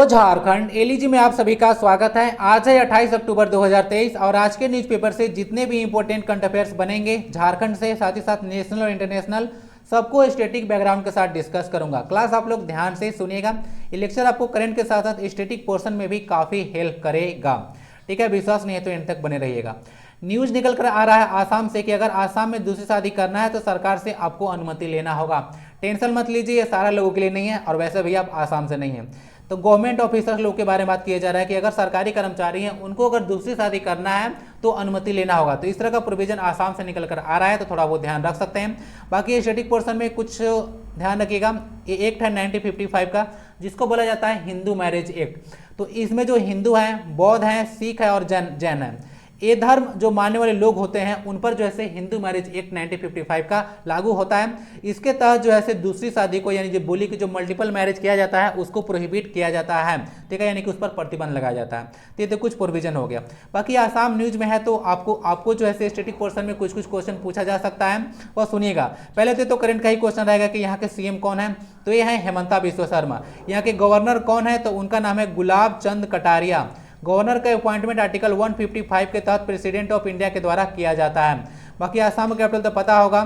Hello Jharkhand, एलईजी में आप सभी का स्वागत है। आज है 28 अक्टूबर 2023 और आज के न्यूज़पेपर से जितने भी इंपॉर्टेंट करंट अफेयर्स बनेंगे झारखंड से, साथ ही साथ नेशनल और इंटरनेशनल, सबको स्टैटिक बैकग्राउंड के साथ डिस्कस करूंगा। क्लास आप लोग ध्यान से सुनिएगा। ये लेक्चर आपको करंट के साथ साथ स्टैटिक पोर्शन में भी काफ़ी हेल्प करेगा। ठीक है, विश्वास नहीं है तो एंड तक बने रहिएगा। न्यूज़ निकल कर आ रहा है आसाम से कि अगर आसाम में दूसरी शादी करना है तो सरकार से आपको अनुमति लेना होगा। टेंशन मत लीजिए, ये सारा लोगों के लिए नहीं है और वैसे भी आप आसाम से नहीं है। तो गवर्नमेंट ऑफिसर्स लोग के बारे में बात किया जा रहा है कि अगर सरकारी कर्मचारी हैं उनको अगर दूसरी शादी करना है तो अनुमति लेना होगा। तो इस तरह का प्रोविजन आसाम से निकल कर आ रहा है, तो थोड़ा वो ध्यान रख सकते हैं। बाकी स्टैटिक पोर्शन में कुछ ध्यान रखिएगा। ये एक्ट है 1955 का, जिसको बोला जाता है हिंदू मैरिज एक्ट। तो इसमें जो हिंदू हैं, बौद्ध हैं, सिख है और जैन है, ये धर्म जो मानने वाले लोग होते हैं उन पर जो है हिंदू मैरिज एक्ट 1955 का लागू होता है। इसके तहत जो है दूसरी शादी को, यानी जो बोली कि जो मल्टीपल मैरिज किया जाता है उसको प्रोहिबिट किया जाता है। ठीक है, यानी कि उस पर प्रतिबंध लगाया जाता है। तो ये तो कुछ प्रोविजन हो गया। बाकी आसाम न्यूज में है तो आपको जो है स्टैटिक पोर्शन में कुछ क्वेश्चन पूछा जा सकता है, वह सुनिएगा। पहले तो करंट का ही क्वेश्चन रहेगा कि यहाँ के सीएम कौन है, तो ये है हेमंता बिस्वा शर्मा। यहाँ के गवर्नर कौन है, तो उनका नाम है गुलाब चंद कटारिया। गवर्नर का अपॉइंटमेंट आर्टिकल 155 के तहत प्रेसिडेंट ऑफ इंडिया के द्वारा किया जाता है। बाकी आसाम का कैपिटल तो पता होगा,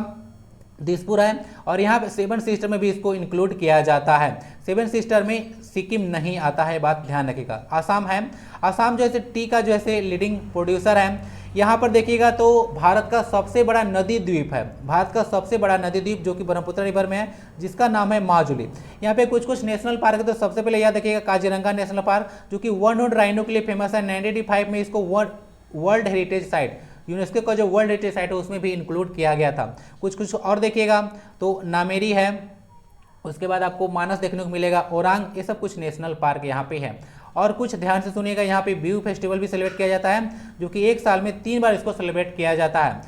दिसपुर है, और यहाँ पे 7 सिस्टर में भी इसको इंक्लूड किया जाता है। 7 सिस्टर में सिक्किम नहीं आता है, बात ध्यान रखिएगा। आसाम है, आसाम जो है टी का जो है लीडिंग प्रोड्यूसर है। यहाँ पर देखिएगा तो भारत का सबसे बड़ा नदी द्वीप है, भारत का सबसे बड़ा नदी द्वीप जो कि ब्रह्मपुत्र रिवर में है, जिसका नाम है माजुली। यहाँ पे कुछ नेशनल पार्क है, तो सबसे पहले याद रखिएगा काजीरंगा नेशनल पार्क, जो कि वन हॉर्न राइनो के लिए फेमस है। 1985 में इसको वर्ल्ड हेरिटेज साइट, यूनेस्को का जो वर्ल्ड हेरिटेज साइट है उसमें भी इंक्लूड किया गया था। कुछ और देखिएगा तो नामेरी है, उसके बाद आपको मानस देखने को मिलेगा, ओरांग, ये सब कुछ नेशनल पार्क यहाँ पे है। और कुछ ध्यान से सुनिएगा, यहाँ पे व्यू फेस्टिवल भी सेलिब्रेट किया जाता है, जो कि 1 साल में 3 बार इसको सेलिब्रेट किया जाता है।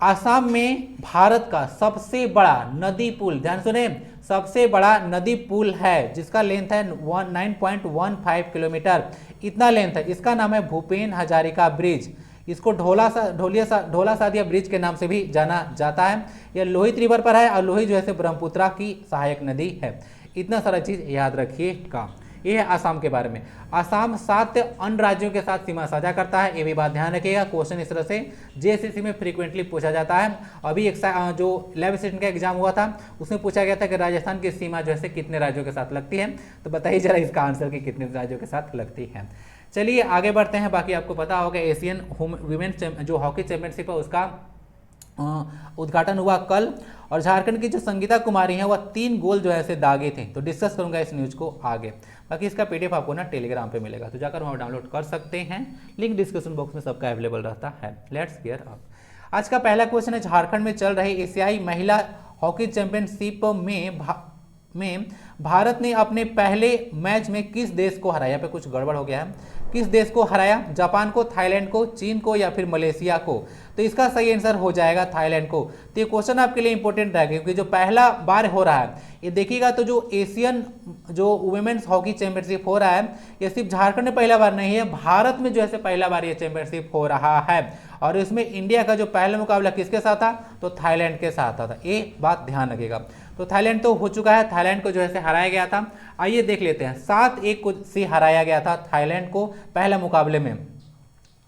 आसाम में भारत का सबसे बड़ा नदी पुल, ध्यान सुने, सबसे बड़ा नदी पुल है, जिसका लेंथ है 9.15 किलोमीटर, इतना लेंथ है। इसका नाम है भूपेन हजारिका ब्रिज। इसको ढोला सादिया ब्रिज के नाम से भी जाना जाता है। यह लोहित रिवर पर है और लोहित जो है ब्रह्मपुत्रा की सहायक नदी है। इतना सारा चीज याद रखिएगा। ये है आसाम के बारे में। आसाम 7 अन्य राज्यों के साथ सीमा साझा करता है, ये भी बात ध्यान रखिएगा। क्वेश्चन इस तरह से जेएसएससी में फ्रीक्वेंटली पूछा जाता है। अभी एक जो लैब असिस्टेंट का एग्जाम हुआ था उसमें पूछा गया था कि राजस्थान की सीमा जो है कितने राज्यों के साथ लगती है, तो बताइए जरा इसका आंसर कि कितने राज्यों के साथ लगती है। चलिए आगे बढ़ते हैं। बाकी आपको पता होगा एशियन वुमेन्स जो हॉकी चैंपियनशिप है उसका उद्घाटन हुआ कल, और झारखंड की जो संगीता कुमारी हैं वह 3 गोल जो है दागे थे। तो डिस्कस करूंगा इस न्यूज को आगे। बाकी इसका पीडीएफ आपको ना टेलीग्राम पे मिलेगा, तो जाकर वहाँ डाउनलोड कर सकते हैं। लिंक डिस्क्रिप्शन बॉक्स में सबका अवेलेबल रहता है। Let's clear up. आज का पहला क्वेश्चन है, झारखंड में चल रही एशियाई महिला हॉकी चैंपियनशिप में भारत ने अपने पहले मैच में किस देश को हराया? यहाँ पे कुछ गड़बड़ हो गया है। किस देश को हराया? जापान को, थाईलैंड को, चीन को या फिर मलेशिया को? तो इसका सही आंसर हो जाएगा थाईलैंड को। तो ये क्वेश्चन आपके लिए इंपॉर्टेंट रहेगा क्योंकि जो पहला बार हो रहा है, ये देखिएगा तो जो एशियन जो वुमेन्स हॉकी चैंपियनशिप हो रहा है, ये सिर्फ झारखंड में पहला बार नहीं है, भारत में जो है पहला बार ये चैंपियनशिप हो रहा है। और इसमें इंडिया का जो पहला मुकाबला किसके साथ था? तो थाईलैंड के साथ था। ये बात ध्यान रखिएगा। तो थाईलैंड तो हो चुका है, थाईलैंड को जो है हराया गया था। आइए देख लेते हैं। 7-1 से हराया गया था थाईलैंड को पहला मुकाबले में।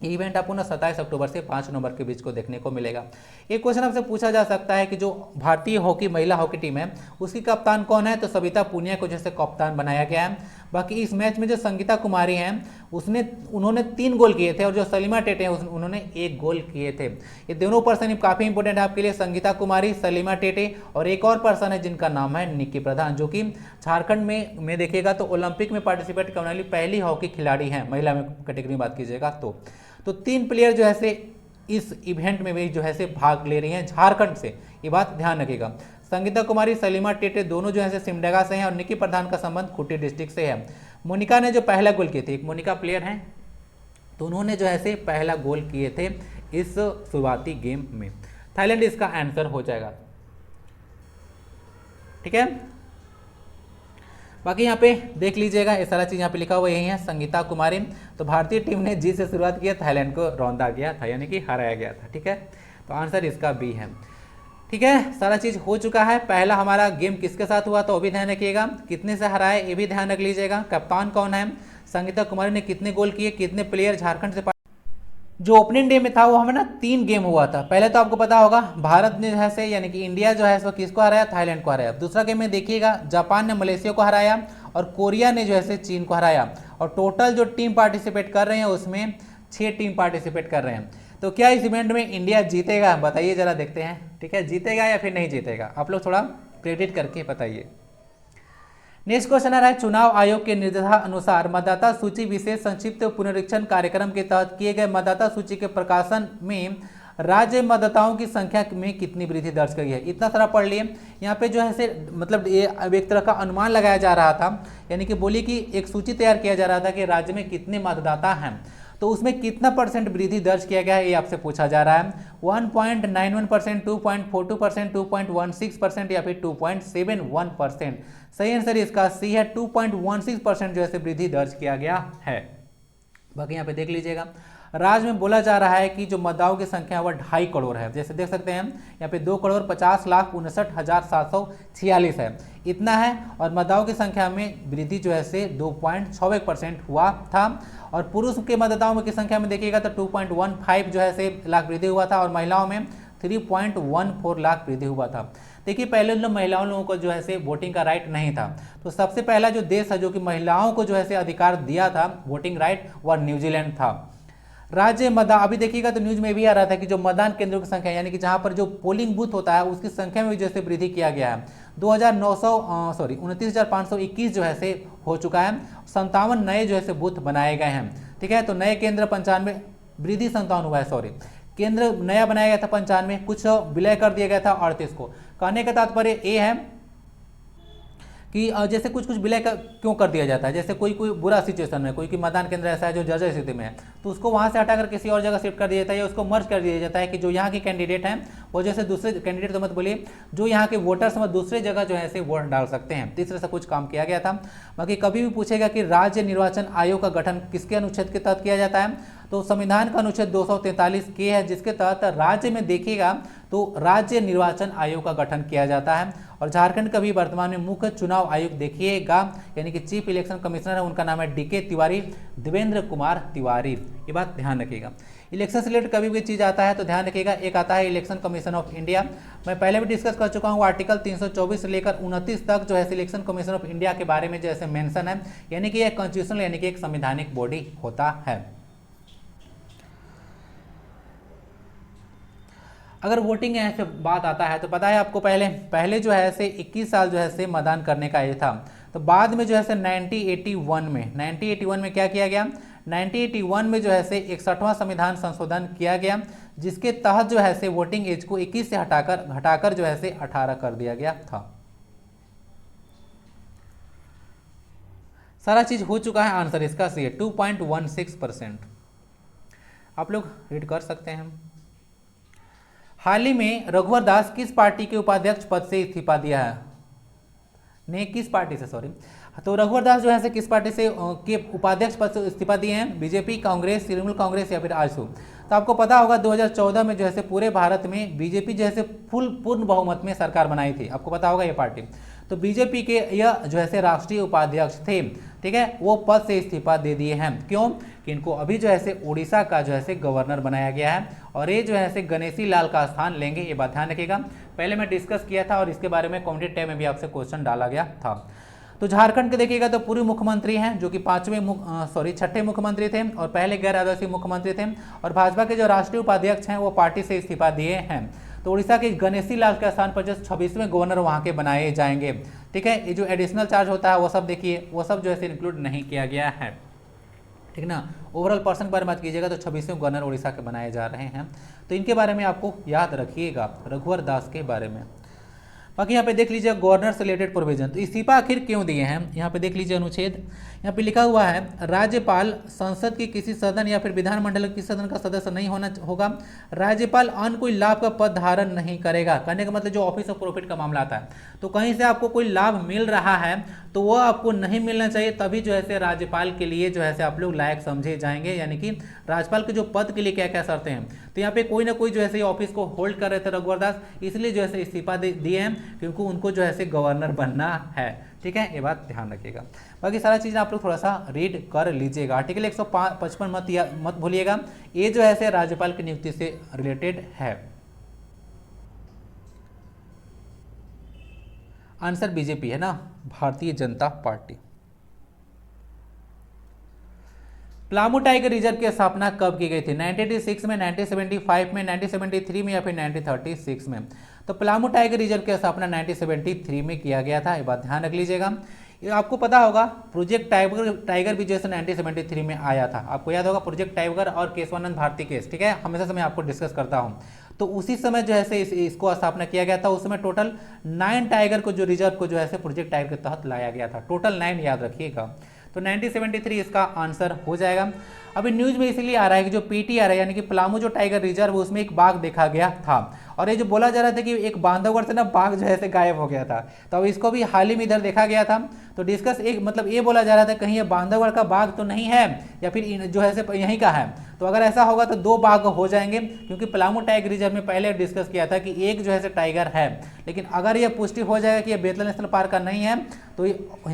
इवेंट आपको ना 27 अक्टूबर से 5 नवंबर के बीच को देखने को मिलेगा। एक क्वेश्चन आपसे पूछा जा सकता है कि जो भारतीय महिला हॉकी टीम है उसकी कप्तान कौन है? तो सविता पुनिया को जैसे कप्तान बनाया गया है। बाकी इस मैच में जो संगीता कुमारी हैं उन्होंने 3 गोल किए थे, और जो सलीमा टेटे हैं उन्होंने 1 गोल किए थे। ये दोनों पर्सन काफ़ी इंपॉर्टेंट है आपके लिए, संगीता कुमारी, सलीमा टेटे, और एक और पर्सन है जिनका नाम है निक्की प्रधान, जो कि झारखंड में देखिएगा तो ओलंपिक में पार्टिसिपेट करने वाली पहली हॉकी खिलाड़ी हैं, महिला में कैटेगरी में बात कीजिएगा तो 3 प्लेयर जो है इस इवेंट में भी जो है भाग ले रही हैं झारखंड से। ये बात ध्यान रखिएगा। संगीता कुमारी, सलीमा टेटे दोनों जो है सिमडेगा से हैं, और निक्की प्रधान का संबंध खूंटी डिस्ट्रिक्ट से है। मोनिका ने जो पहला गोल किए थे, एक मोनिका प्लेयर हैं, तो उन्होंने जो है पहला गोल किए थे इस शुरुआती गेम में। थाईलैंड इसका आंसर हो जाएगा। ठीक है, बाकी यहाँ पे देख लीजिएगा, ये सारा चीज़ यहाँ पे लिखा हुआ यही है, संगीता कुमारी। तो भारतीय टीम ने जी से शुरुआत किया, थाईलैंड को रौंदा गया था, यानी कि हराया गया था। ठीक है, तो आंसर इसका बी है। ठीक है, सारा चीज हो चुका है। पहला हमारा गेम किसके साथ हुआ तो वो भी ध्यान रखिएगा, कितने से हराए ये भी ध्यान रख लीजिएगा, कप्तान कौन है, संगीता कुमारी ने कितने गोल किए, कितने प्लेयर झारखंड से। जो ओपनिंग डे में था वो हमें ना 3 गेम हुआ था। पहले तो आपको पता होगा भारत ने जो है यानी कि इंडिया जो है वो किसको हराया, थाईलैंड को हराया। दूसरा गेम में देखिएगा जापान ने मलेशिया को हराया और कोरिया ने जो है चीन को हराया। और टोटल जो टीम पार्टिसिपेट कर रहे हैं उसमें 6 टीम पार्टिसिपेट कर रहे हैं। तो क्या इस इवेंट में इंडिया जीतेगा, बताइए जरा, देखते हैं। ठीक है, जीतेगा या फिर नहीं जीतेगा, आप लोग थोड़ा प्रेडिक्ट करके बताइए। नेक्स्ट क्वेश्चन आ रहा है, चुनाव आयोग के निर्देशानुसार मतदाता सूची विशेष संक्षिप्त पुनरीक्षण कार्यक्रम के तहत किए गए मतदाता सूची के प्रकाशन में राज्य मतदाताओं की संख्या में कितनी वृद्धि दर्ज की है। इतना सारा पढ़ लिए। यहाँ पे जो है से मतलब ये एक तरह का अनुमान लगाया जा रहा था, यानी कि बोलिए कि एक सूची तैयार किया जा रहा था कि राज्य में कितने मतदाता हैं, तो उसमें कितना परसेंट वृद्धि दर्ज किया गया है ये आपसे पूछा जा रहा है। 1.91%, 2.42%, 2.16% या फिर 2.71%। सही आंसर इसका सी है, 2.16% जो है वृद्धि दर्ज किया गया है। बाकी यहाँ पे देख लीजिएगा, राज्य में बोला जा रहा है कि जो मतदाताओं की संख्या वह 2.5 करोड़ है। जैसे देख सकते हैं यहाँ पे 2,50,59,746 है, इतना है। और मतदाताओं की संख्या में वृद्धि जो है से 2.61% हुआ था। और पुरुष के मतदाताओं की संख्या में देखिएगा तो 2.15 जो है से लाख वृद्धि हुआ था, और महिलाओं में 3.14 लाख वृद्धि हुआ था। देखिए पहले महिलाओं लोगों को जो है से वोटिंग का राइट नहीं था, तो सबसे पहला जो देश है जो कि महिलाओं को जो है से अधिकार दिया था वोटिंग राइट, वह न्यूजीलैंड था। राज्य मतदान, अभी देखिएगा तो न्यूज में भी आ रहा था कि जो मतदान केंद्रों की संख्या यानी कि जहां पर जो पोलिंग बूथ होता है उसकी संख्या में भी जैसे वृद्धि किया गया है। 29,521 जो है से हो चुका है। 57 नए जो है से बूथ बनाए गए हैं। ठीक है, तो नए केंद्र 95, वृद्धि 57 हुआ है, सॉरी, केंद्र नया बनाया गया था 95, कुछ विलय कर दिया गया था 38 को। कहने का तात्पर्य ये है कि जैसे कुछ विलय क्यों कर दिया जाता है, जैसे कोई बुरा सिचुएशन में, कोई मतदान केंद्र ऐसा है जो जर्जर स्थिति में है, तो उसको वहां से हटाकर किसी और जगह शिफ्ट कर दिया जाता है, या उसको मर्ज कर दिया जाता है कि जो यहाँ के कैंडिडेट हैं वो जैसे दूसरे कैंडिडेट तो मत बोलिए, जो यहाँ के वोटर्स में दूसरे जगह जो है ऐसे वोट डाल सकते हैं। तीसरे से कुछ काम किया गया था। बाकी कभी भी पूछेगा कि राज्य निर्वाचन आयोग का गठन किसके अनुच्छेद के तहत किया जाता है, तो संविधान का अनुच्छेद 243 के है, जिसके तहत राज्य में देखिएगा तो राज्य निर्वाचन आयोग का गठन किया जाता है। और झारखंड का भी वर्तमान में मुख्य चुनाव आयोग देखिएगा, यानी कि चीफ इलेक्शन कमिश्नर है, उनका नाम है डीके तिवारी, देवेंद्र कुमार तिवारी। ये बात ध्यान रखिएगा। इलेक्शन से रिलेटेड कभी भी चीज़ आता है तो ध्यान रखिएगा। एक आता है इलेक्शन कमीशन ऑफ इंडिया, मैं पहले भी डिस्कस कर चुका हूँ। आर्टिकल 324 से लेकर 29 तक जो है इलेक्शन कमीशन ऑफ इंडिया के बारे में जैसे मेंशन है, यानी कि एक कॉन्स्टिट्यूशनल यानी कि एक संवैधानिक बॉडी होता है। अगर वोटिंग यहाँ से बात आता है तो पता है आपको, पहले जो है से 21 साल जो है से मतदान करने का ये था, तो बाद में जो है से 1981 में क्या किया गया, 1981 में जो है से 61वां संविधान संशोधन किया गया, जिसके तहत जो है से वोटिंग एज को 21 से घटाकर जो है से 18 कर दिया गया था। सारा चीज हो चुका है। आंसर इसका सी है 2.16%। आप लोग रीड कर सकते हैं। हाल ही में रघुवर दास किस पार्टी के उपाध्यक्ष पद से इस्तीफा दिया है, ने किस पार्टी से, सॉरी, तो रघुवर दास जो है किस पार्टी से के उपाध्यक्ष पद से इस्तीफा दिए हैं, बीजेपी, कांग्रेस, तृणमूल कांग्रेस या फिर आजसू। तो आपको पता होगा 2014 में जो है पूरे भारत में बीजेपी जो है पूर्ण बहुमत में सरकार बनाई थी, आपको पता होगा ये पार्टी। तो बीजेपी के यह जो है राष्ट्रीय उपाध्यक्ष थे, ठीक है, वो पद से इस्तीफा दे दिए हैं। क्यों कि इनको अभी जो है उड़ीसा का जो है गवर्नर बनाया गया है, और ये जो है गणेशी लाल का स्थान लेंगे, ये बात ध्यान रखिएगा। पहले मैं डिस्कस किया था और इसके बारे में कमेंट टैब में भी आपसे क्वेश्चन डाला गया था। तो झारखंड के देखिएगा तो पूर्व मुख्यमंत्री हैं जो कि छठे मुख्यमंत्री थे और पहले गैर आदिवासी मुख्यमंत्री थे, और भाजपा के जो राष्ट्रीय उपाध्यक्ष हैं वो पार्टी से इस्तीफा दिए हैं। तो उड़ीसा के गणेशी लाल के स्थान पर जो 26वें गवर्नर वहाँ के बनाए जाएंगे, ठीक है। ये जो एडिशनल चार्ज होता है वो सब देखिए, वो सब जो है इंक्लूड नहीं किया गया है, ठीक ना। ओवरऑल पर्सन पर बात कीजिएगा तो 26वें गवर्नर उड़ीसा के बनाए जा रहे हैं। तो इनके बारे में आपको याद रखिएगा, रघुवर दास के बारे में। बाकी यहाँ पे देख लीजिए गवर्नर से रिलेटेड प्रोविजन, तो इस्तीफा आखिर क्यों दिए हैं, यहाँ पे देख लीजिए अनुच्छेद, यहाँ पे लिखा हुआ है राज्यपाल संसद की किसी सदन या फिर विधानमंडल के किसी सदन का सदस्य नहीं होना होगा, राज्यपाल अन्य कोई लाभ का पद धारण नहीं करेगा। कहने का मतलब जो ऑफिस ऑफ प्रॉफिट का मामला आता है, तो कहीं से आपको कोई लाभ मिल रहा है तो वो आपको नहीं मिलना चाहिए, तभी जो है से राज्यपाल के लिए जो है से आप लोग लायक समझे जाएंगे। यानी कि राज्यपाल के जो पद के लिए क्या क्या शर्तें हैं, तो यहाँ पे कोई ना कोई जो है से ऑफिस को होल्ड कर रहे थे रघुवर दास, इसलिए जो है से इस्तीफा दिए हैं, क्योंकि उनको जो है से गवर्नर बनना है। ठीक है, ये बात ध्यान रखिएगा। बाकी सारा चीज़ आप लोग थोड़ा सा रीड कर लीजिएगा। आर्टिकल 155 मत भूलिएगा, ये जो है से राज्यपाल की नियुक्ति से रिलेटेड है। आंसर बीजेपी है ना, Bharatiya Janata party. Palamu tiger reserve की स्थापना कब की गई थी? 1986 में, 1975 में, 1973 में या फिर 1936 में? तो पलामू टाइगर रिजर्व की स्थापना 1973 में किया गया था, ये बात ध्यान रख लीजिएगा। ये आपको पता होगा प्रोजेक्ट टाइगर भी जैसे 1973 में आया था, आपको याद होगा प्रोजेक्ट टाइगर और केशवानंद भारती केस। ठीक है, हमेशा से मैं आपको डिस्कस करता हूँ। तो उसी समय जो है इसको स्थापना किया गया था। उस समय टोटल 9 टाइगर को जो रिजर्व को जो है प्रोजेक्ट टाइगर के तहत लाया गया था, टोटल 9 याद रखिएगा। तो 1973 इसका आंसर हो जाएगा। अभी न्यूज में इसलिए आ रहा है कि जो पीटीआर है यानी कि पलामू जो टाइगर रिजर्व, उसमें एक बाघ देखा गया था, और ये जो बोला जा रहा था कि एक बांधवगढ़ से ना बाघ जो है गायब हो गया था, तो अब इसको भी हाल ही में इधर देखा गया था। तो डिस्कस एक मतलब ये बोला जा रहा था कहीं ये बांधवगढ़ का बाघ तो नहीं है या फिर जो है यहीं का है। तो अगर ऐसा होगा तो 2 बाघ हो जाएंगे, क्योंकि पलामू टाइगर रिजर्व में पहले डिस्कस किया था कि एक जो है टाइगर है, लेकिन अगर ये पुष्टि हो जाएगा कि ये बेतला नेशनल पार्क का नहीं है, तो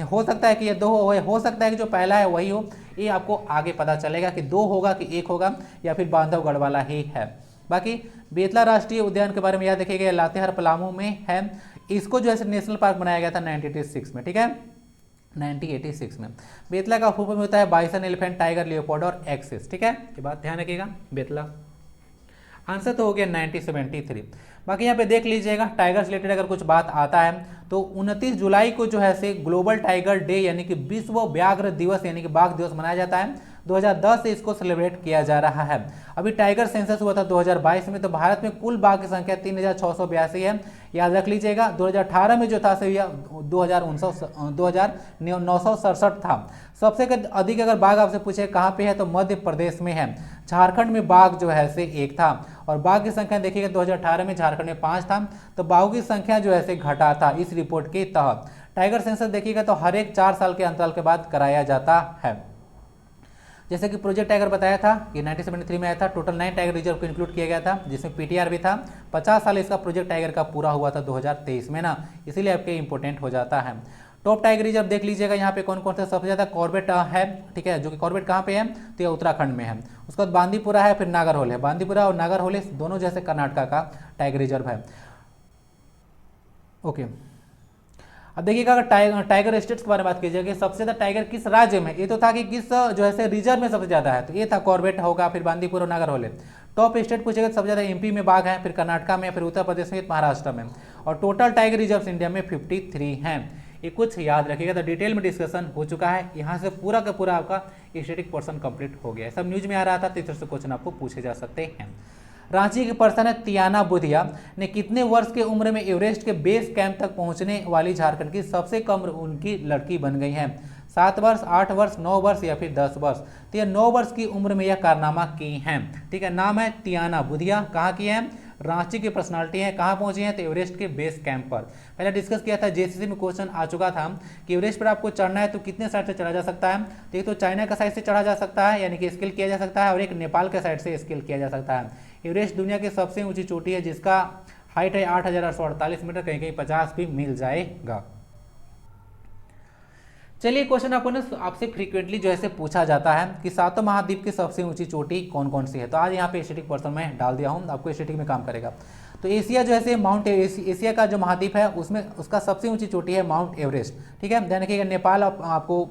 हो सकता है कि ये 2 हो सकता है कि जो पहला है वही हो। ये आपको आगे पता चलेगा कि 2 होगा कि 1 होगा या फिर बांधवगढ़ वाला ही है। बाकी बेतला राष्ट्रीय उद्यान के बारे में याद रखिएगा, लातेहार पलामू में है। इसको जो है नेशनल पार्क बनाया गया था 1986 में। ठीक है, 1986 में। बेतला का फुल फॉर्म होता है बाइसन, एलिफेंट, टाइगर, लियोपोल्ड और एक्सिस। ठीक है, ये बात ध्यान रखिएगा। बेतला आंसर तो हो गया 1973। बाकी यहाँ पे देख लीजिएगा, टाइगर से रिलेटेड अगर कुछ बात आता है तो 29 जुलाई को जो है ग्लोबल टाइगर डे यानी कि विश्व व्याघ्र दिवस यानी कि बाघ दिवस मनाया जाता है। 2010 से इसको सेलिब्रेट किया जा रहा है। अभी टाइगर सेंसस हुआ था 2022 में, तो भारत में कुल बाघ की संख्या 3682 है, याद रख लीजिएगा। 2018 में जो था 2967 था। सबसे अधिक अगर बाघ आपसे पूछे कहाँ पे है, तो मध्य प्रदेश में है। झारखंड में बाघ जो है 1 था, और बाघ की संख्या देखिएगा 2018 में झारखंड में 5 था, तो बाघों की संख्या जो है घटा था इस रिपोर्ट के तहत। टाइगर सेंसस देखिएगा तो हर एक 4 साल के अंतराल के बाद कराया जाता है। जैसे कि प्रोजेक्ट टाइगर बताया था कि 1973 में आया था, टोटल 9 टाइगर रिजर्व को इंक्लूड किया गया था, जिसमें पीटीआर भी था। 50 साल इसका प्रोजेक्ट टाइगर का पूरा हुआ था 2023 में ना, इसीलिए आपके इंपॉर्टेंट हो जाता है। टॉप टाइगर रिजर्व देख लीजिएगा यहाँ पे कौन कौन से सबसे ज़्यादा कॉर्बेट है। ठीक है, जो कि कॉर्बेट कहाँ पे है, तो ये उत्तराखंड में है। उसके बाद बांदीपुरा है, फिर नागरहोल है। बांदीपुरा और नागरहोल दोनों जैसे कर्नाटका का टाइगर रिजर्व है। ओके, अब देखिएगा अगर टाइगर स्टेट्स के बारे में बात कीजिएगा, सबसे ज़्यादा टाइगर किस राज्य में, ये तो था कि किस जो है रिजर्व में सबसे ज़्यादा है, तो ये था कॉर्बेट होगा, फिर बांदीपुर और नागरहोल। टॉप स्टेट पूछेगा सबसे ज़्यादा एमपी में बाघ है, फिर कर्नाटका में, फिर उत्तर प्रदेश में, महाराष्ट्र में। और टोटल टाइगर रिजर्व इंडिया में 53 हैं। ये कुछ याद रखिएगा। तो डिटेल में डिस्कशन हो चुका है, यहाँ से पूरा का पूरा आपका स्टैटिक पोर्शन कंप्लीट हो गया है। सब न्यूज में आ रहा था, तो इस तरह से क्वेश्चन आपको पूछे जा सकते हैं। रांची के पर्सन है तियाना बुधिया ने कितने वर्ष के उम्र में एवरेस्ट के बेस कैंप तक पहुंचने वाली झारखंड की सबसे कम उनकी लड़की बन गई हैं? 7 वर्ष, 8 वर्ष, 9 वर्ष या फिर 10 वर्ष? तो यह 9 वर्ष की उम्र में यह कारनामा की हैं। ठीक है, नाम है तियाना बुधिया, कहाँ की है, रांची की पर्सनालिटी है। कहाँ पहुंची है, तो एवरेस्ट के बेस कैंप पर। पहले डिस्कस किया था, जेसीसी में क्वेश्चन आ चुका था कि एवरेस्ट पर आपको चढ़ना है तो कितने साइड से चढ़ा जा सकता है। तो एक तो चाइना का साइड से चढ़ा जा सकता है यानी कि स्केल किया जा सकता है, और एक नेपाल के साइड से स्केल किया जा सकता है। एवरेस्ट दुनिया की सबसे ऊंची चोटी है, जिसका हाइट है 8848 मीटर, कहीं कहीं 50 भी मिल जाएगा। चलिए, क्वेश्चन आपसे फ्रीक्वेंटली जो है पूछा जाता है कि 7 महाद्वीप की सबसे ऊंची चोटी कौन कौन सी है। तो आज यहाँ पे स्टैटिक पर्सन में डाल दिया हूँ, आपको स्टैटिक में काम करेगा। तो एशिया जो है माउंट एशिया का जो महाद्वीप है उसमें उसका सबसे ऊंची चोटी है माउंट एवरेस्ट। ठीक है, ध्यान रखिएगा। नेपाल आपको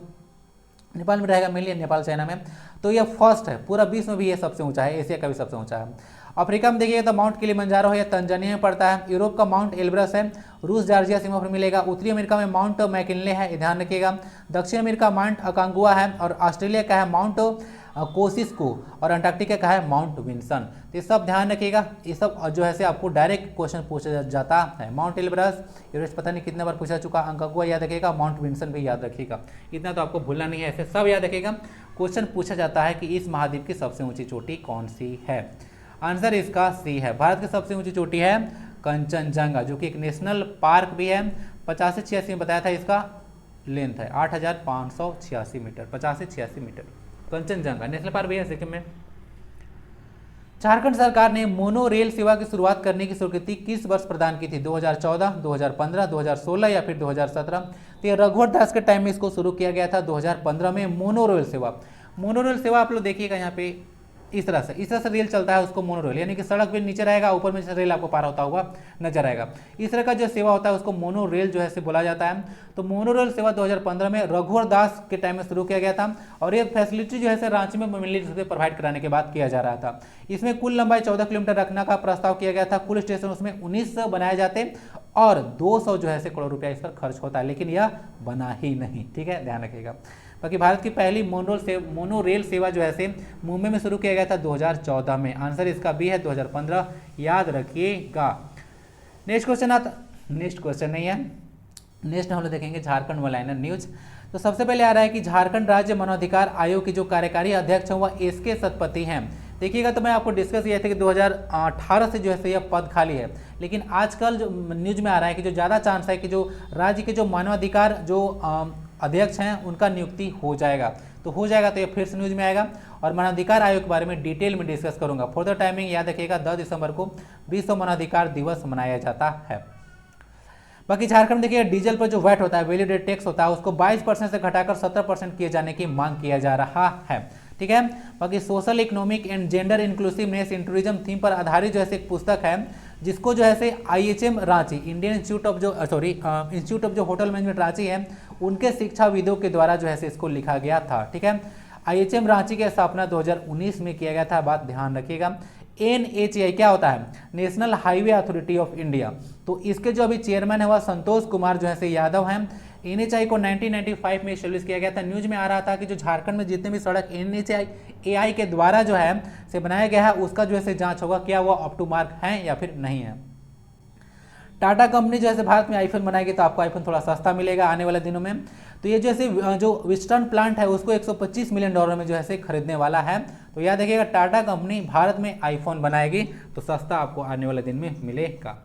नेपाल में रहेगा, मेनली नेपाल चाइना में। तो यह फर्स्ट है, पूरा विश्व में भी ये सबसे ऊंचा है, एशिया का भी सबसे ऊंचा है। अफ्रीका में देखिएगा तो माउंट किलिमंजारो है, तंजानिया में पड़ता है। यूरोप का माउंट एल्ब्रस है, रूस जॉर्जिया सीमा पर मिलेगा। उत्तरी अमेरिका में माउंट मैकिनले है, ध्यान रखिएगा। दक्षिण अमेरिका माउंट अकांगुआ है, और ऑस्ट्रेलिया का है माउंट कोसिस्को, और अंटार्कटिका का है माउंट विंसन। तो ये सब ध्यान रखिएगा, ये सब जो है आपको डायरेक्ट क्वेश्चन पूछा जाता है। माउंट एल्ब्रस, एवरेस्ट पता नहीं कितने बार पूछा चुका, अकांगुआ याद रखिएगा, माउंट विंसन भी याद रखिएगा। इतना तो आपको भूलना नहीं है, ऐसे सब याद रखिएगा। क्वेश्चन पूछा जाता है कि इस महाद्वीप की सबसे ऊंची चोटी कौन सी है। आंसर इसका सी है। भारत की सबसे ऊंची चोटी है कंचनजंगा, जो कि एक नेशनल पार्क भी है। 85 से 86 में बताया था इसका लेंथ है, 8,586 मीटर, 50 से 86 मीटर। कंचनजंगा नेशनल पार्क भी है सिक्किम में। झारखंड सरकार ने मोनो रेल सेवा की शुरुआत करने की स्वीकृति किस वर्ष प्रदान की थी? 2014, 2015, 2016 या फिर 2017? तो ये रघुवर दास के टाइम में इसको शुरू किया गया था, 2015 में मोनो रेल सेवा। मोनो रेल सेवा आप लोग देखिएगा यहाँ पे इस तरह से रेल चलता है, उसको मोनो रेल, यानी कि सड़क भी नीचे रहेगा, ऊपर में रेल आपको पार होता हुआ नजर आएगा। इस तरह का जो सेवा होता है उसको मोनो रेल जो है से बोला जाता है। तो मोनो रेल सेवा 2015 में रघुवर दास के टाइम में शुरू किया गया था और ये फैसिलिटी जो है से रांची में मेनली प्रोवाइड कराने के बाद किया जा रहा था। इसमें कुल लंबाई 14 किलोमीटर रखने का प्रस्ताव किया गया था। कुल स्टेशन उसमें 19 बनाए जाते और 200 जो है से करोड़ रुपया इस पर खर्च होता है, लेकिन यह बना ही नहीं। ठीक है, ध्यान रखिएगा। बाकी भारत की पहली मोनो रेल सेवा जो है से मुंबई में शुरू किया गया था 2014 में। आंसर इसका बी है 2015, याद रखिएगा। नेक्स्ट क्वेश्चन नहीं है, नेक्स्ट हम लोग देखेंगे झारखंड वन लाइनर न्यूज। तो सबसे पहले आ रहा है कि झारखंड राज्य मानवाधिकार आयोग की जो कार्यकारी अध्यक्ष है वह एस के सतपति हैं। देखिएगा, तो मैं आपको डिस्कस किया था कि 2018 से जो है यह पद खाली है, लेकिन आजकल जो न्यूज में आ रहा है कि जो ज़्यादा चांस है कि जो राज्य के जो मानवाधिकार जो अध्यक्ष हैं उनका नियुक्ति हो जाएगा। तो हो जाएगा तो ये फिर से न्यूज में आएगा और मानवाधिकार आयोग के बारे में डिटेल में डिस्कस करूंगा। फॉर द टाइमिंग याद रखिएगा 10 दिसंबर को विश्व मानवाधिकार दिवस मनाया जाता है। बाकी झारखंड देखिए डीजल पर जो वैट होता है, वैल्यू एडेड टैक्स होता है, उसको 22% से घटाकर 17% किए जाने की मांग किया जा रहा है। ठीक है, बाकी social economic and gender inclusiveness in tourism theme पर आधारित जो है एक पुस्तक है जिसको जो है IHM Ranchi, Indian institute of जो होटल मैनेजमेंट रांची है, उनके शिक्षाविदों के द्वारा जो है इसको लिखा गया था। ठीक है, IHM रांची की स्थापना 2019 में किया गया था, बात ध्यान रखिएगा। NHAI क्या होता है? National highway authority of India. तो इसके जो अभी चेयरमैन है वह संतोष कुमार जो है यादव हैं। NHAI को 1995 में एस्टेब्लिश किया गया था। न्यूज में आ रहा था कि जो झारखंड में जितने भी सड़क NHAI के द्वारा जो है से बनाया गया है उसका जो है जांच होगा क्या वो अप टू मार्क है या फिर नहीं है। टाटा कंपनी जो है भारत में आईफोन बनाएगी तो आपको आईफोन थोड़ा सस्ता मिलेगा आने वाले दिनों में। तो ये जैसे जो वेस्टर्न प्लांट है उसको $125 मिलियन में जो है खरीदने वाला है। तो याद रखिएगा टाटा कंपनी भारत में आईफोन बनाएगी तो सस्ता आपको आने वाले दिन में मिलेगा।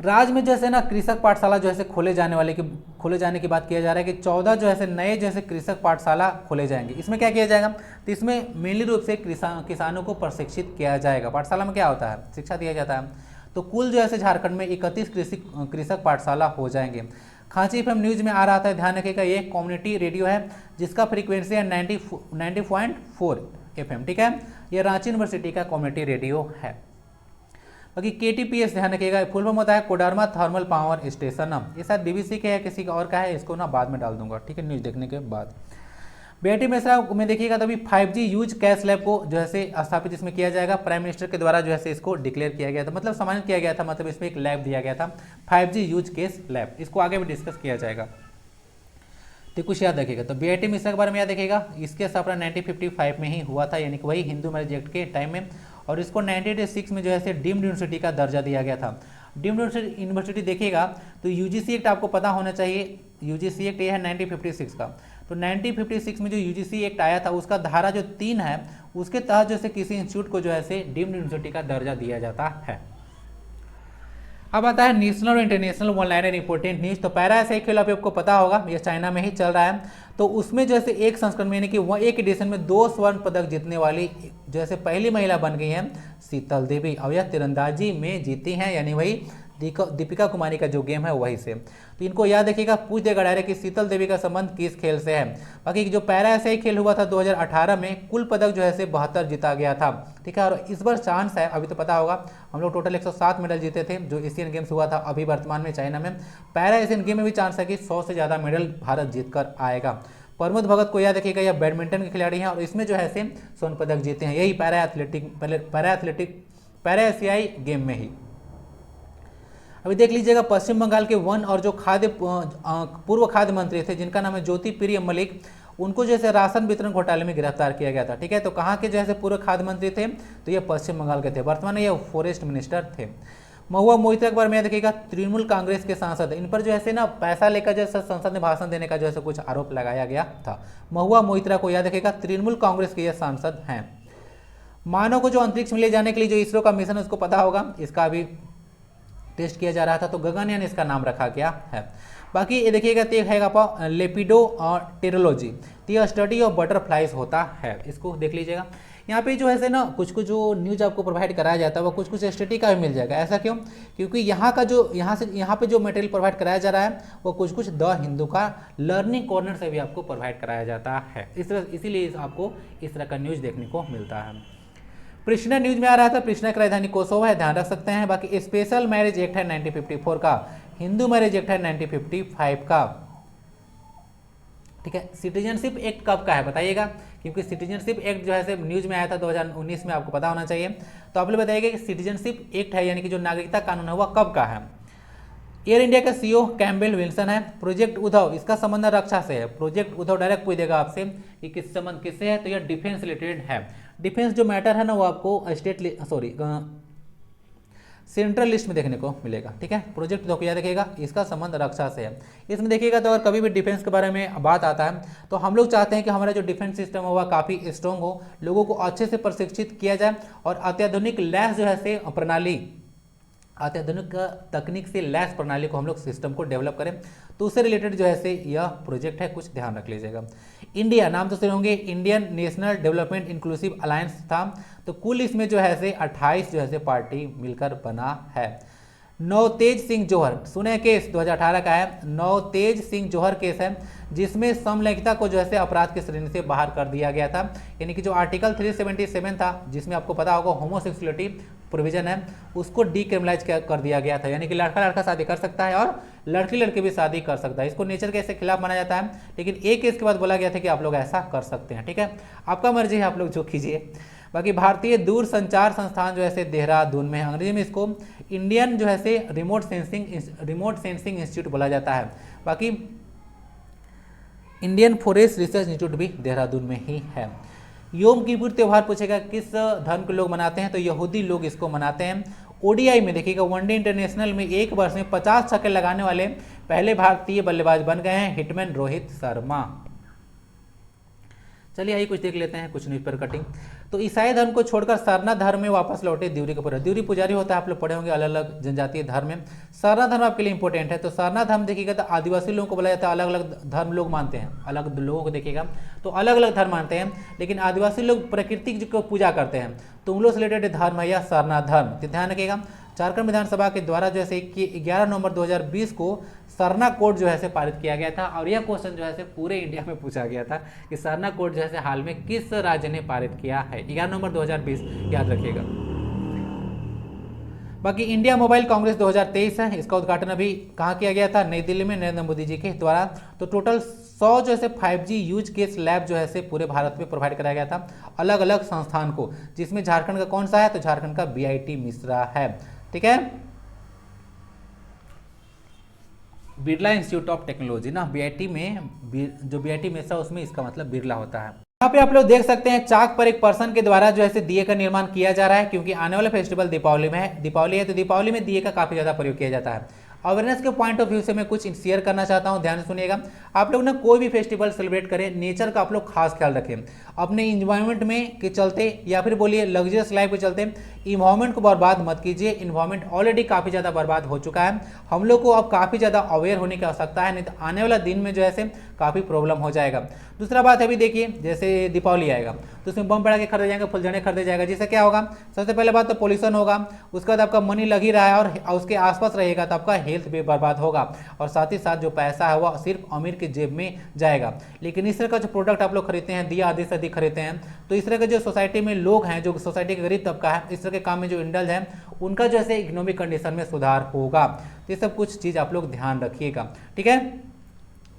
राज्य में जैसे ना कृषक पाठशाला जो है खोले जाने की बात किया जा रहा है कि 14 जो है नए जैसे कृषक पाठशाला खोले जाएंगे। इसमें क्या किया जाएगा? तो इसमें मेनली रूप से किसानों को प्रशिक्षित किया जाएगा। पाठशाला में क्या होता है? शिक्षा दिया जाता है। तो कुल जो है झारखंड में 31 कृषक पाठशाला हो जाएंगे। खांची एफएम न्यूज में आ रहा था, ध्यान रखिएगा, ये कम्युनिटी रेडियो है जिसका फ्रीक्वेंसी है 90.4 FM। ठीक है, ये रांची यूनिवर्सिटी का कम्युनिटी रेडियो है। बाकी KTPS ध्यान रखिएगा, फुल फॉर्म होता है कोडरमा थर्मल पावर स्टेशन। ये शायद BBC के है, किसी का और का है, इसको ना बाद में डाल दूंगा। ठीक है, न्यूज देखने के बाद। बेटी मिश्रा में देखिएगा तो अभी 5G यूज कैश लैब को जो है स्थापित इसमें किया जाएगा। प्राइम मिनिस्टर के द्वारा जो है इसको डिक्लेयर किया गया था, मतलब सम्मानित किया गया था, मतलब इसमें एक लैब दिया गया था 5G यूज कैश लैब। इसको आगे भी डिस्कस किया जाएगा। तो कुछ याद रखिएगा। तो BIT मिश्रा के बारे में याद रखिएगा, इसके स्थापना 1955 में ही हुआ था, यानी कि वही हिंदू मैरिज एक्ट के टाइम में। और इसको 1986 में जो है डीम्ड यूनिवर्सिटी का दर्जा दिया गया था। डीम्ड यूनिवर्सिटी देखिएगा तो UGC एक्ट आपको पता होना चाहिए। UGC एक्ट ये है 1956 का। तो 1956 में जो UGC एक्ट आया था उसका धारा जो 3 है उसके तहत जैसे किसी इंस्टीट्यूट को जो है डीम्ड यूनिवर्सिटी का दर्जा दिया जाता है। अब आता है नेशनल और international one liner important news. तो पैरा ऐसा खेल अभी आपको पता होगा, ये चाइना में ही चल रहा है। तो उसमें जैसे एक संस्करण में यानी कि वह एक एडिशन में 2 स्वर्ण पदक जीतने वाली जैसे पहली महिला बन गई हैं शीतल देवी, और यह तीरंदाजी में जीती हैं, यानी वही दीपिका कुमारी का जो गेम है वही से। तो इनको याद रखिएगा, पूछ देगा डायरेक्ट कि शीतल देवी का संबंध किस खेल से है। बाकी जो पैरा ऐसे खेल हुआ था 2018 में, कुल पदक जो है 72 जीता गया था। ठीक है, और इस बार चांस है, अभी तो पता होगा हम लोग टोटल 107 मेडल जीते थे जो एशियन गेम्स हुआ था अभी वर्तमान में चाइना में। पैरा एशियन गेम में भी चांस है कि 100 से ज़्यादा मेडल भारत जीत कर आएगा। प्रमोद भगत को याद रखिएगा, यह बैडमिंटन के खिलाड़ी हैं और इसमें जो है स्वर्ण पदक जीते हैं, यही पैरा एशियाई गेम में ही। अभी देख लीजिएगा, पश्चिम बंगाल के वन और जो पूर्व खाद्य मंत्री थे जिनका नाम है ज्योति प्रिय मलिक, उनको जैसे राशन वितरण घोटाले में गिरफ्तार किया गया था। ठीक है, तो कहाँ के जैसे पूर्व खाद्य मंत्री थे? तो ये पश्चिम बंगाल के थे, वर्तमान में ये फॉरेस्ट मिनिस्टर थे। महुआ मोइत्रा के बारे में देखिएगा, तृणमूल कांग्रेस के सांसद, इन पर जो है ना पैसा लेकर जैसे संसद में भाषण देने का जो है कुछ आरोप लगाया गया था। महुआ मोइत्रा को याद रखिएगा, तृणमूल कांग्रेस के ये सांसद हैं। मानव को जो अंतरिक्ष में ले जाने के लिए जो इसरो का मिशन है उसको पता होगा, इसका अभी टेस्ट किया जा रहा था, तो गगनयान इसका नाम रखा गया है। बाकी ये देखिएगा तो है आपका लेपिडो और टेरोलॉजी, तो ये स्टडी ऑफ बटरफ्लाइज होता है, इसको देख लीजिएगा। यहाँ पे जो है से ना कुछ कुछ जो न्यूज आपको प्रोवाइड कराया जाता है वो कुछ कुछ स्टडी का भी मिल जाएगा। ऐसा क्यों? क्योंकि यहाँ का जो यहाँ पे जो मटेरियल प्रोवाइड कराया जा रहा है वो कुछ कुछ द हिंदू का लर्निंग कॉर्नर से भी आपको प्रोवाइड कराया जाता है, इसीलिए आपको इस तरह का न्यूज देखने को मिलता है। प्रिश्ना न्यूज में आ रहा था, प्रिश्ना की राजधानी कोसोवो है, ध्यान रख सकते हैं। बाकी स्पेशल मैरिज एक्ट है 1954 का, हिंदू मैरिज एक्ट है 1955 का, ठीक है। सिटीजनशिप एक्ट कब का है बताइएगा, क्योंकि सिटीजनशिप एक्ट जो है न्यूज में आया था 2019 में, आपको पता होना चाहिए। तो आप लोग बताइएगा कि सिटीजनशिप एक्ट है यानी कि जो नागरिकता कानून है वह कब का है। एयर इंडिया का सीईओ कैम्बेल विल्सन है। प्रोजेक्ट उद्धव, इसका संबंध रक्षा से है। प्रोजेक्ट उद्धव डायरेक्ट पूछ देगा आपसे कि किस संबंध किससे है, तो यह डिफेंस रिलेटेड है। डिफेंस जो मैटर है ना वो आपको सेंट्रल लिस्ट में देखने को मिलेगा, ठीक है। प्रोजेक्ट उद्धव याद रखिएगा, इसका संबंध रक्षा से है। इसमें देखिएगा तो अगर कभी भी डिफेंस के बारे में बात आता है तो हम लोग चाहते हैं कि हमारा जो डिफेंस सिस्टम है वह काफ़ी स्ट्रॉन्ग हो, लोगों को अच्छे से प्रशिक्षित किया जाए और अत्याधुनिक लैस जो है से प्रणाली, अत्याधुनिक तकनीक से लैस प्रणाली को हम लोग सिस्टम को डेवलप करें, तो उससे रिलेटेड जो है से यह प्रोजेक्ट है, कुछ ध्यान रख लीजिएगा। इंडिया नाम तो सुने होंगे, Indian national development inclusive alliance था। तो कुल इसमें जो है से 28 जो है से पार्टी मिलकर बना है। नवतेज सिंह जौहर, सुने केस 2018 का है, नवतेज सिंह जौहर केस है जिसमें समलैंगिकता को जो है से अपराध की श्रेणी से बाहर कर दिया गया था। यानी कि जो आर्टिकल 377 था जिसमें आपको पता होगा होमोसेक्सुअलिटी प्रोविजन है, उसको डीक्रिमिनलाइज कर दिया गया था। यानी कि लड़का लड़का शादी कर सकता है और लड़की लड़की भी शादी कर सकता है। इसको नेचर के ऐसे खिलाफ माना जाता है, लेकिन एक केस के बाद बोला गया था कि आप लोग ऐसा कर सकते हैं, ठीक है। आपका मर्जी है, आप लोग जो कीजिए। बाकी भारतीय दूर संचार संस्थान जो है देहरादून में है, अंग्रेजी में इसको इंडियन जो है से रिमोट सेंसिंग इंस्टीट्यूट बोला जाता है। बाकी इंडियन फॉरेस्ट रिसर्च इंस्टीट्यूट भी देहरादून में ही है। योम किपुर त्यौहार पूछेगा किस धर्म के लोग मनाते हैं, तो यहूदी लोग इसको मनाते हैं। ओडीआई में देखिएगा वनडे इंटरनेशनल में एक वर्ष में 50 छक्के लगाने वाले पहले भारतीय बल्लेबाज बन गए हैं हिटमैन रोहित शर्मा। चलिए आइए कुछ देख लेते हैं, कुछ न्यूज़पेपर कटिंग। तो ईसाई धर्म को छोड़कर सरना धर्म में वापस लौटे द्विवेदी कपूर। द्विवेदी पुजारी होता है, आप लोग पढ़े होंगे अलग अलग जनजातीय धर्म में। सरना धर्म आपके लिए इंपॉर्टेंट है। तो सरना धर्म देखिएगा तो आदिवासी लोगों को बोला जाता है, अलग अलग धर्म लोग मानते हैं, अलग लोगों को देखिएगा तो अलग अलग धर्म मानते हैं, लेकिन आदिवासी लोग प्रकृति को पूजा करते हैं, तो उन लोग से रिलेटेड धर्म है यह सरना धर्म। तो ध्यान रखिएगा, झारखंड विधानसभा के द्वारा जो है 11 नवंबर 2020 को सरना कोड जो है से पारित किया गया था। और यह क्वेश्चन जो है से पूरे इंडिया में पूछा गया था कि सरना कोड जो है से हाल में किस राज्य ने पारित किया है। 11 नवंबर 2020 याद रखिएगा। बाकी इंडिया मोबाइल कांग्रेस 2023 है, इसका उद्घाटन अभी कहाँ किया गया था, नई दिल्ली में नरेंद्र मोदी जी के द्वारा। तो टोटल 100 जो है 5G यूज केस लैब जो है से पूरे भारत में प्रोवाइड कराया गया था अलग अलग संस्थान को, जिसमें झारखंड का कौन सा है, तो झारखंड का BIT मिश्रा है, ठीक है। बिरला इंस्टीट्यूट ऑफ टेक्नोलॉजी ना, BIT में जो BIT मिश्रा उसमें इसका मतलब बिरला होता है। यहाँ पे आप लोग देख सकते हैं चाक पर एक पर्सन के द्वारा जो है दिए का निर्माण किया जा रहा है, क्योंकि आने वाला फेस्टिवल दीपावली में है, दीपावली है, तो दीपावली में दिए का काफी ज्यादा प्रयोग किया जाता है। अवेयरनेस के पॉइंट ऑफ व्यू से मैं कुछ शेयर करना चाहता हूं, ध्यान से सुनिएगा। आप लोग ना कोई भी फेस्टिवल सेलिब्रेट करें, नेचर का आप लोग खास ख्याल रखें। अपने इन्वायरमेंट में के चलते या फिर बोलिए लग्जरियस लाइफ के चलते इन्वायरमेंट को बर्बाद मत कीजिए। इन्वायरमेंट ऑलरेडी काफ़ी ज़्यादा बर्बाद हो चुका है, हम लोग को अब काफ़ी ज़्यादा अवेयर होने की आवश्यकता है, नहीं तो आने वाला दिन में जो है काफ़ी प्रॉब्लम हो जाएगा। दूसरा बात है भी देखिए, जैसे दीपावली आएगा तो उसमें बम पटाखे खरीदे जाएंगे, फुलझड़े खरीदे जाएगा, जिससे क्या होगा, सबसे पहले बात तो पोल्यूशन होगा, उसके बाद आपका मनी लग ही रहा है और उसके आसपास रहेगा तो आपका हेल्थ भी बर्बाद होगा, और साथ ही साथ जो पैसा है वह सिर्फ अमीर के जेब में जाएगा। लेकिन इस तरह का जो प्रोडक्ट आप लोग खरीदते हैं, दिया आदि से अधिक खरीदते हैं, तो इस तरह के जो सोसाइटी में लोग हैं, जो सोसाइटी के गरीब तबका है, इस तरह के काम में जो इंडल्ज है, उनका जो है इकोनॉमिक कंडीशन में सुधार होगा। तो ये सब कुछ चीज़ आप लोग ध्यान रखिएगा, ठीक है।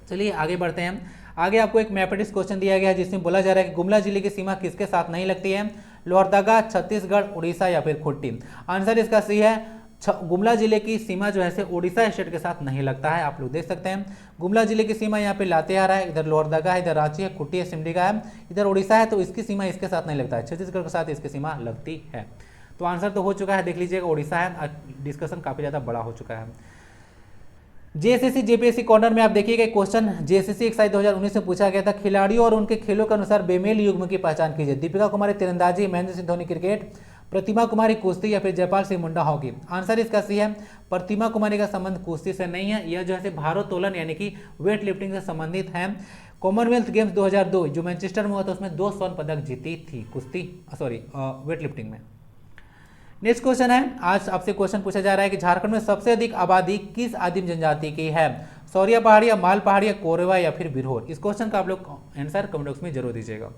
चलिए आगे बढ़ते हैं। आगे आपको एक मैथमेटिक्स क्वेश्चन दिया गया है, जिसमें बोला जा रहा है कि गुमला जिले की सीमा किसके साथ नहीं लगती है, लोहरदगा, छत्तीसगढ़, उड़ीसा या फिर खुट्टी। आंसर इसका सी है, गुमला जिले की सीमा जो है उड़ीसा स्टेट के साथ नहीं लगता है। आप लोग देख सकते हैं गुमला जिले की सीमा यहाँ पे लातेहार है, इधर लोहरदगा है, इधर रांची है, खुट्टी है, सिमडेगा है, इधर उड़ीसा है, तो इसकी सीमा इसके साथ नहीं लगता है, छत्तीसगढ़ के साथ इसकी सीमा लगती है। तो आंसर तो हो चुका है, देख लीजिएगा उड़ीसा है। डिस्कशन काफ़ी ज़्यादा बड़ा हो चुका है। जेएसएससी जेपीएससी कॉर्नर में आप देखिएगा क्वेश्चन जेएसएससी एक्साइज 2019 में पूछा गया था, खिलाड़ियों और उनके खेलों के अनुसार बेमेल युग्म की पहचान कीजिए। दीपिका कुमारी तीरंदाजी, महेंद्र सिंह धोनी क्रिकेट, प्रतिमा कुमारी कुश्ती या फिर जयपाल सिंह मुंडा हॉकी? आंसर इसका सी है, प्रतिमा कुमारी का संबंध कुश्ती से नहीं है, यह जो है भारोत्तोलन यानी कि वेट लिफ्टिंग से संबंधित है। कॉमनवेल्थ गेम्स 2002 जो मैनचेस्टर में हुआ था उसमें 2 स्वर्ण पदक जीती थी कुश्ती वेट लिफ्टिंग में। नेक्स्ट क्वेश्चन है, आज आपसे क्वेश्चन पूछा जा रहा है कि झारखंड में सबसे अधिक आबादी किस आदिम जनजाति की है? सौरिया पहाड़ी या माल पहाड़ी या कोरवा या फिर बिरहोर? इस क्वेश्चन का आप लोग आंसर कमेंट बॉक्स में जरूर दीजिएगा।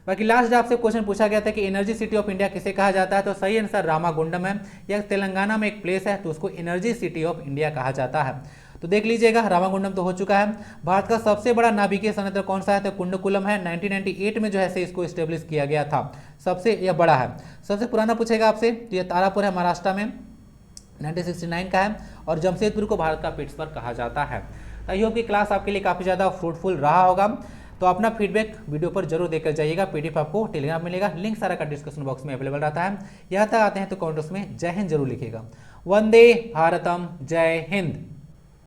बाकी लास्ट आपसे क्वेश्चन पूछा गया था कि एनर्जी सिटी ऑफ इंडिया किसे कहा जाता है, तो सही आंसर रामागुंडम है। यह तेलंगाना में एक प्लेस है तो उसको एनर्जी सिटी ऑफ इंडिया कहा जाता है। तो देख लीजिएगा, रामागुंडम तो हो चुका है। भारत का सबसे बड़ा नाभिकीय संयंत्र कौन सा है, तो कुंडकुलम है। 1998 में जो है इसको स्टेब्लिश किया गया था, सबसे यह बड़ा है। सबसे पुराना पूछेगा आपसे तो यह तारापुर है, महाराष्ट्र में, 1969 का है। और जमशेदपुर को भारत का पिट्सबर्ग कहा जाता है। आई होप कि क्लास आपके लिए काफ़ी ज़्यादा फ्रूटफुल रहा होगा। तो अपना फीडबैक वीडियो पर जरूर देकर जाइएगा। पीडीएफ आपको टेलीग्राम मिलेगा, लिंक सारा का डिस्क्रिप्शन बॉक्स में अवेलेबल रहता है। यहाँ तक आते हैं तो कमेंट्स में जय हिंद जरूर लिखिएगा। वंदे भारतम, जय हिंद।